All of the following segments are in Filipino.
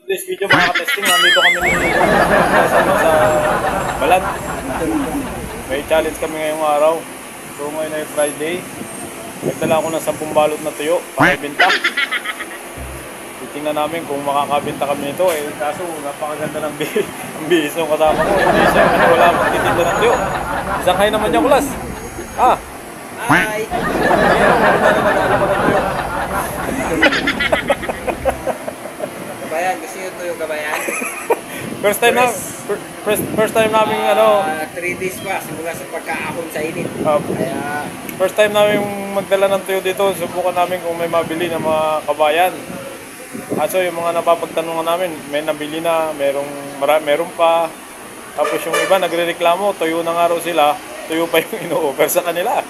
Today's video mga ka-testing, nandito kami sa Balat. May challenge kami ngayong araw. So ngayon ay Friday. Nagdala ako ng 10 balot na tuyo para ibenta. Titingnan namin kung makakabenta kami nito. Kaso napakaganda ng bihis ng kasama ko. Hindi siya kasi wala magtitinda ng tuyo. Isang hay naman niya, Kulas. Ah! Hi! Kabayan, gusto nyo tuyo kabayan? First time namin 3 days pa, simula sa pagkaakon sa init. Kaya first time namin magdala ng tuyo dito. Subukan namin kung may mabili ng mga kabayan. So yung mga napapagtanungan namin, may nabili na, meron pa. Tapos yung iba nagrereklamo, tuyo na nga raw sila, tuyo pa yung ino-offer sa kanila.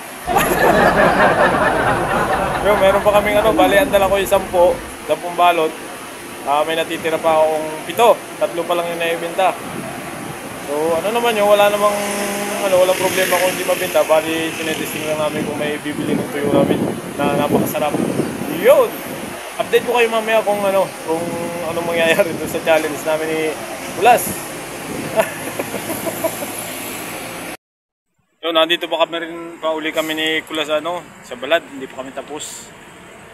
Yung meron pa kaming bali ang dala ko yung 10 balot. May natitira pa akong 7, 3 pa lang yung naibenta. So naman yun, walang problema kung hindi mabenta. Bali tinetesting lang namin kung may bibili ng tuyo namin na napakasarap. Yun! Update ko kayo mamaya kung anong mangyayari doon sa challenge namin ni Kulas. So nandito pa uli kami ni Kulas sa Balad, hindi pa kami tapos.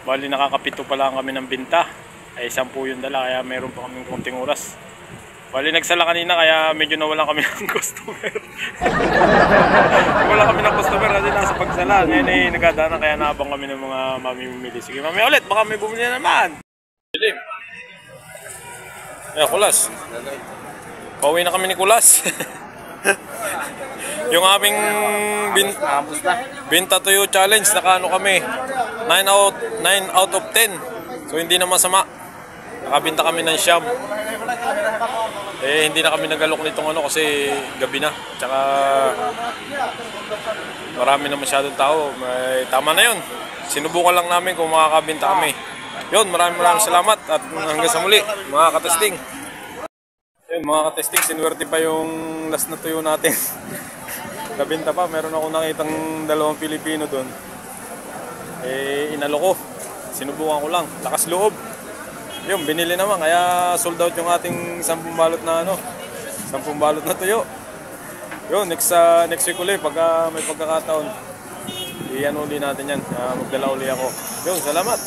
Bali nakakapito pa lang kami ng binta. Ay 10 yung dala, kaya meron pa kaming konting oras. Bali nagsala kanina kaya medyo nawalan kami ng customer. Wala kami ng customer kasi nasa pagsala. Ngayon nagdadaanan kaya naabang kami ng mga mamimili. Sige mamaya ulit, baka may bumili na naman. Dilim. Kulas. Pauwi na kami ni Kulas. Yung aming binta tuyo challenge, nakaano kami 9 out of 10. So hindi na masama. Nakabinta kami ng siyam. Hindi na kami nagalok nitong kasi gabi na. Tsaka marami na masyadong tao. Tama na yun. Sinubukan lang namin kung makakabinta kami. Yun, maraming salamat at hanggang sa muli mga katesting. Yun, mga katesting, sinuwerte pa yung last na tuyo natin. Kabinta pa, meron ako nakitang 2 Pilipino doon. Inalo ko. Sinubukan ko lang, lakas loob. Yung binili naman, kaya sold out yung ating 10 balot na 10 balot na tuyo. Yun, next week ulit, pagka may pagkakataon, iyan uli natin yan. Magdala uli ako. Yun, salamat.